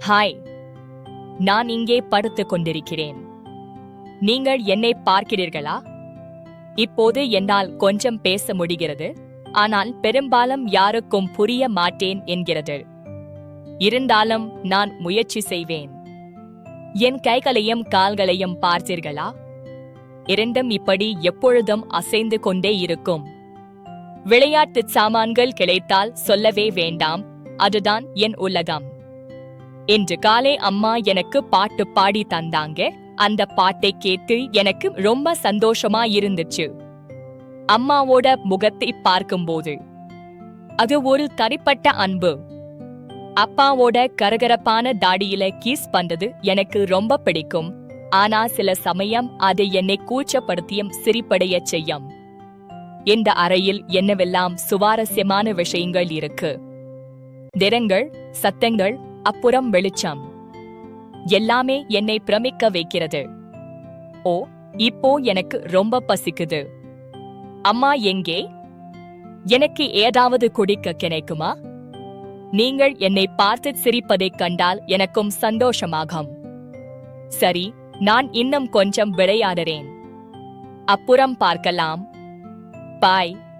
Hi, நான் இங்கே படுத்துக் கொண்டிருக்கிறேன். நீங்கள் என்னை பார்க்கிறீர்களா? இப்போது என்னால் கொஞ்சம் பேச முடிகிறது, ஆனால் பெரும்பாலும் யாருக்கும் புரிய மாட்டேன் என்கிறது. இருந்தாலும் நான் முயற்சி செய்வேன். என் கைகளையும் கால்களையும் பார்த்தீர்களா? இரண்டும் இப்படி எப்பொழுதும் அசைந்து கொண்டே இருக்கும். விளையாட்டுச் சாமான்கள் கிடைத்தால் சொல்லவே வேண்டாம், அதுதான் என் உலகம். இன்று காலை அம்மா எனக்கு பாட்டு பாடி தந்தாங்க. அந்த பாட்டை கேட்டு எனக்கு ரொம்ப சந்தோஷமா இருந்துச்சு. அம்மாவோட முகத்தை பார்க்கும்போது அது ஒரு தனிப்பட்ட அன்பு. அப்பாவோட கரகரப்பான தாடியில கீஸ் பண்றது எனக்கு ரொம்ப பிடிக்கும். ஆனா சில சமயம் அது என்னை கூச்சப்படுத்தியும் சிரிப்படைய செய்யும். இந்த அறையில் என்னவெல்லாம் சுவாரஸ்யமான விஷயங்கள் இருக்கு. நிறங்கள், சத்தங்கள், அப்புறம் வெளிச்சம், எல்லாமே என்னை பிரமிக்க வைக்கிறது. ஓ, இப்போ எனக்கு ரொம்ப பசிக்குது. அம்மா எங்கே? எனக்கு ஏதாவது குடிக்க கிடைக்குமா? நீங்கள் என்னை பார்த்து சிரிப்பதைக் கண்டால் எனக்கும் சந்தோஷமாகும். சரி, நான் இன்னும் கொஞ்சம் விளையாடுறேன். அப்புறம் பார்க்கலாம். பாய்.